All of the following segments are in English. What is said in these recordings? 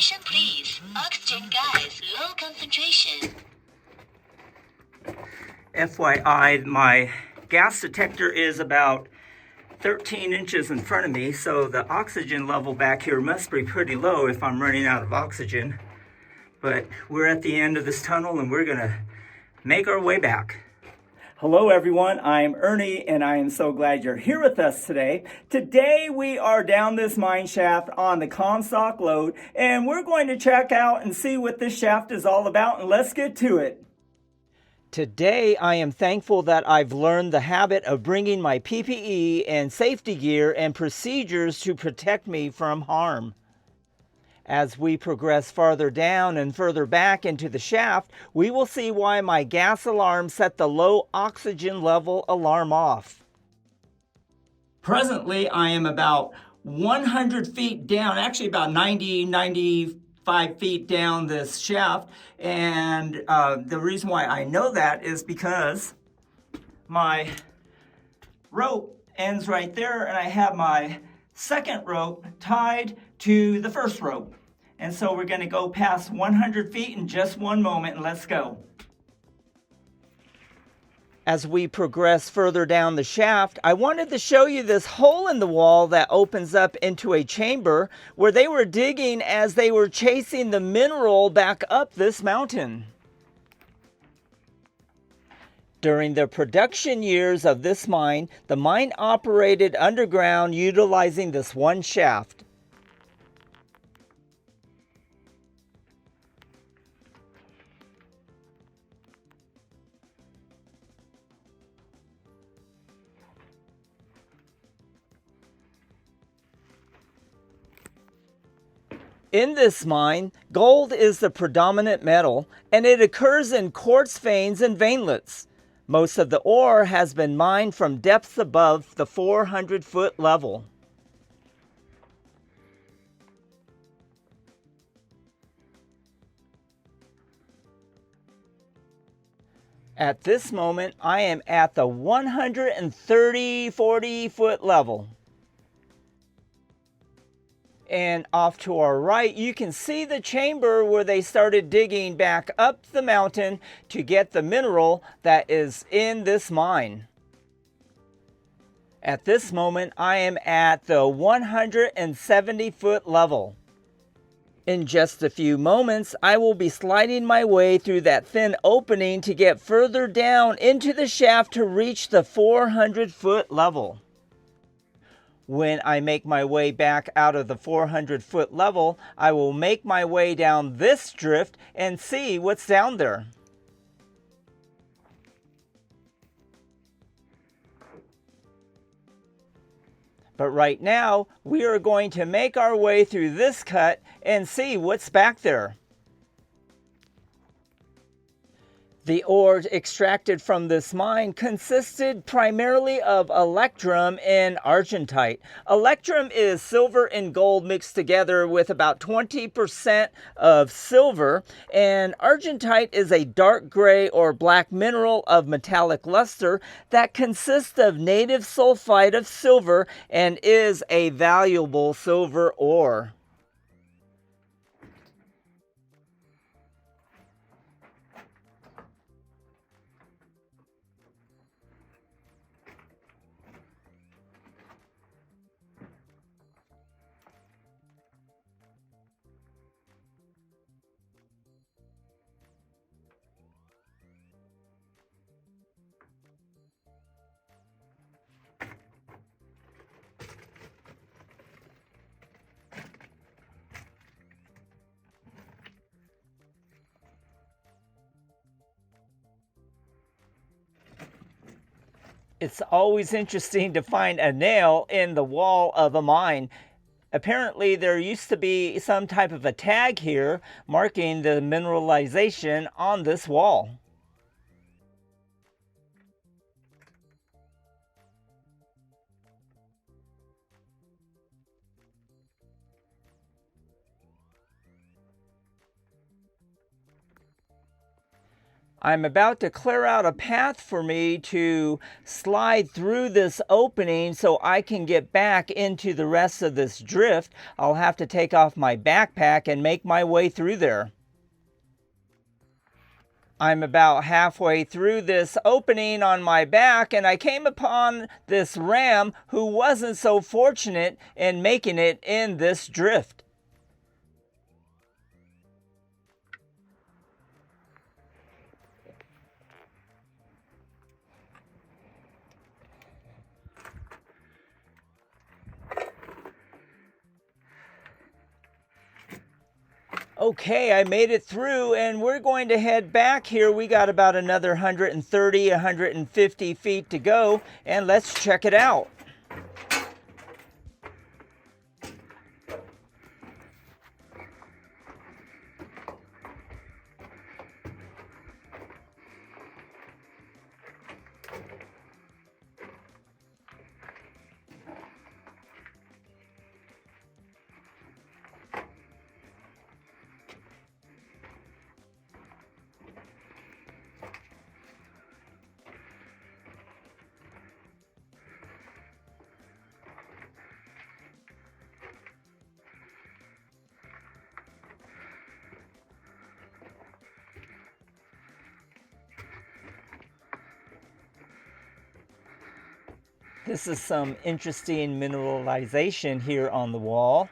Attention please. Oxygen gas low concentration. FYI, my gas detector is about 13 inches in front of me, so the oxygen level back here must be pretty low if I'm running out of oxygen. But we're at the end of this tunnel and we're gonna make our way back. Hello everyone, I'm Ernie and I am so glad you're here with us today. Today we are down this mine shaft on the Comstock lode and we're going to check out and see what this shaft is all about, and let's get to it. Today I am thankful that I've learned the habit of bringing my PPE and safety gear and procedures to protect me from harm. As we progress farther down and further back into the shaft, we will see why my gas alarm set the low oxygen level alarm off. Presently, I am about 100 feet down, actually about 95 feet down this shaft. And the reason why I know that is because my rope ends right there and I have my second rope tied to the first rope. And so we're going to go past 100 feet in just one moment, and let's go. As we progress further down the shaft, I wanted to show you this hole in the wall that opens up into a chamber where they were digging as they were chasing the mineral back up this mountain. During the production years of this mine, the mine operated underground utilizing this one shaft. In this mine, gold is the predominant metal, and it occurs in quartz veins and veinlets. Most of the ore has been mined from depths above the 400-foot level. At this moment, I am at the 40-foot level. And off to our right, you can see the chamber where they started digging back up the mountain to get the mineral that is in this mine. At this moment, I am at the 170-foot level. In just a few moments, I will be sliding my way through that thin opening to get further down into the shaft to reach the 400-foot level. When I make my way back out of the 400-foot level, I will make my way down this drift and see what's down there. But right now, we are going to make our way through this cut and see what's back there. The ore extracted from this mine consisted primarily of electrum and argentite. Electrum is silver and gold mixed together with about 20% of silver, and argentite is a dark gray or black mineral of metallic luster that consists of native sulfide of silver and is a valuable silver ore. It's always interesting to find a nail in the wall of a mine. Apparently there used to be some type of a tag here marking the mineralization on this wall. I'm about to clear out a path for me to slide through this opening so I can get back into the rest of this drift. I'll have to take off my backpack and make my way through there. I'm about halfway through this opening on my back, and I came upon this ram who wasn't so fortunate in making it in this drift. Okay, I made it through, and we're going to head back here. We got about another 130, 150 feet to go, and let's check it out. This is some interesting mineralization here on the wall.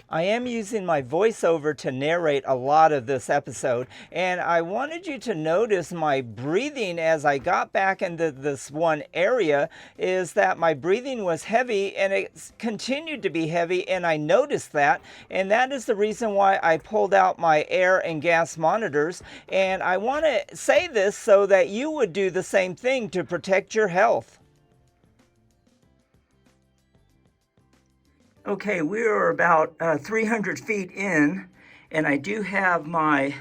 I am using my voiceover to narrate a lot of this episode, and I wanted you to notice my breathing as I got back into this one area is that my breathing was heavy and it continued to be heavy, and I noticed that, and that is the reason why I pulled out my air and gas monitors. And I want to say this so that you would do the same thing to protect your health. Okay, we are about 300 feet in, and I do have my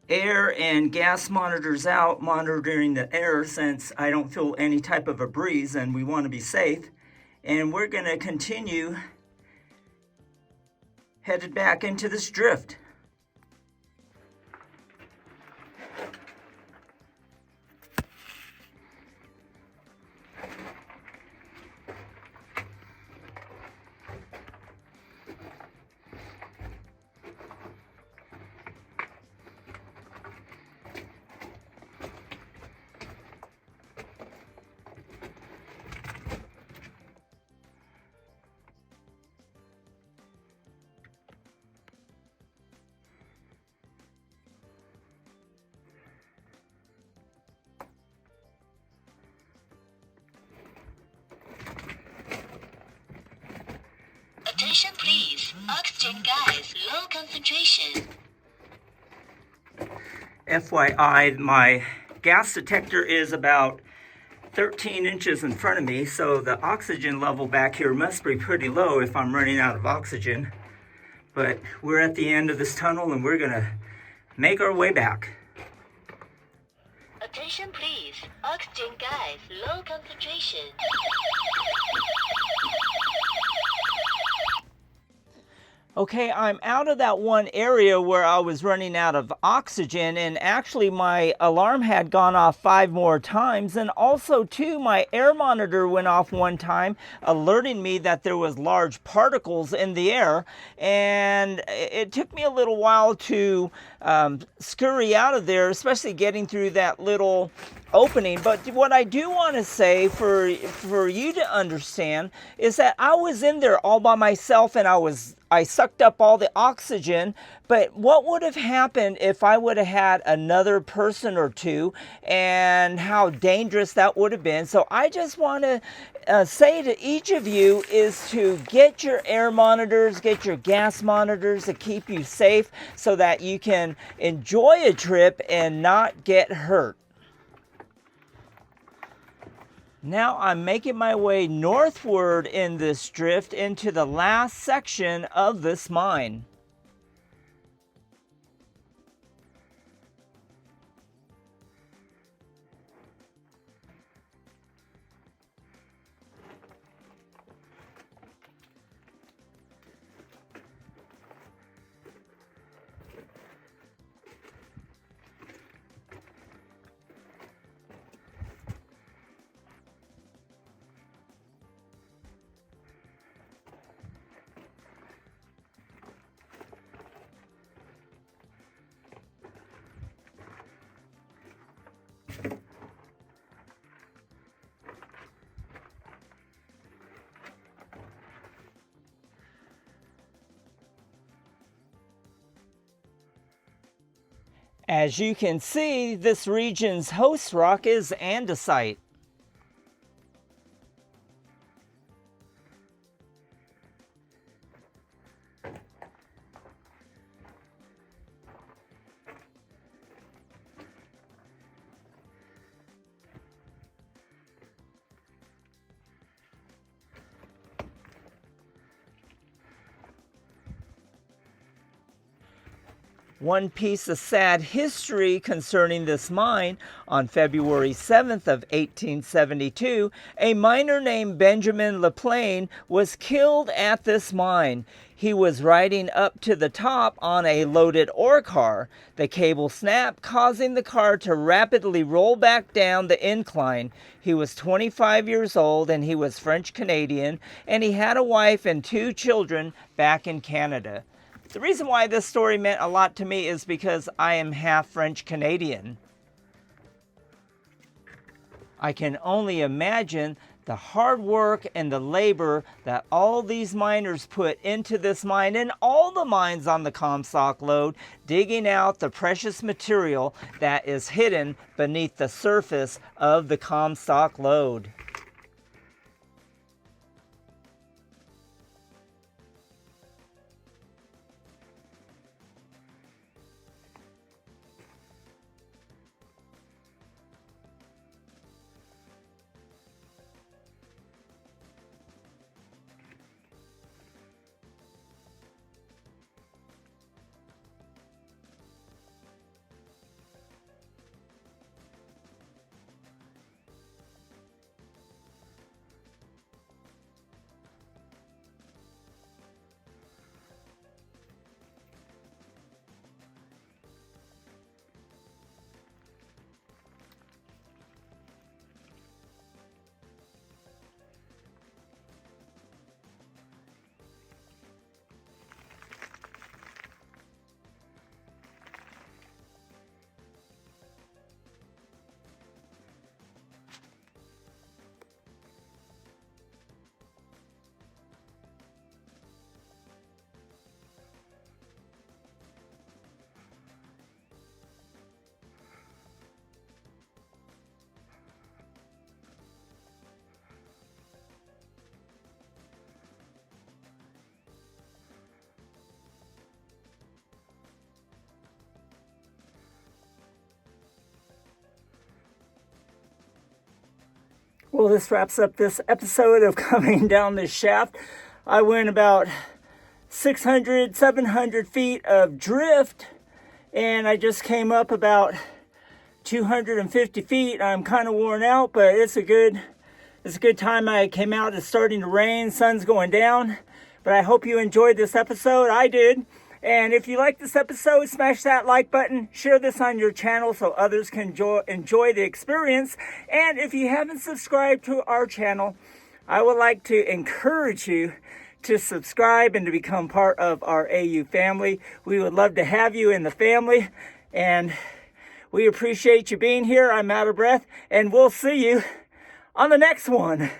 air and gas monitors out, monitoring the air since I don't feel any type of a breeze and we want to be safe. And we're going to continue headed back into this drift. Attention please. Oxygen gas, low concentration. FYI, my gas detector is about 13 inches in front of me, so the oxygen level back here must be pretty low if I'm running out of oxygen. But we're at the end of this tunnel and we're gonna make our way back. Attention please. Oxygen gas, low concentration. Okay, I'm out of that one area where I was running out of oxygen, and actually my alarm had gone off 5 more times, and also too my air monitor went off one time, alerting me that there was large particles in the air, and it took me a little while to scurry out of there, especially getting through that little opening. But what I do want to say for you to understand is that I was in there all by myself, and I sucked up all the oxygen. But what would have happened if I would have had another person or two, and how dangerous that would have been? So I just want to say to each of you is to get your air monitors, get your gas monitors to keep you safe so that you can enjoy a trip and not get hurt. Now I'm making my way northward in this drift into the last section of this mine. As you can see, this region's host rock is andesite. One piece of sad history concerning this mine: on February 7th of 1872, a miner named Benjamin LaPlane was killed at this mine. He was riding up to the top on a loaded ore car. The cable snapped, causing the car to rapidly roll back down the incline. He was 25 years old, and he was French Canadian, and he had a wife and 2 children back in Canada. The reason why this story meant a lot to me is because I am half French Canadian. I can only imagine the hard work and the labor that all these miners put into this mine and all the mines on the Comstock lode, digging out the precious material that is hidden beneath the surface of the Comstock lode. Well, this wraps up this episode of Coming Down This Shaft. I went about 600, 700 feet of drift, and I just came up about 250 feet. I'm kind of worn out, but it's a good time. I came out, it's starting to rain, sun's going down. But I hope you enjoyed this episode. I did. And if you like this episode, smash that like button, share this on your channel so others can enjoy the experience. And if you haven't subscribed to our channel, I would like to encourage you to subscribe and to become part of our AU family. We would love to have you in the family, and we appreciate you being here. I'm out of breath, and we'll see you on the next one.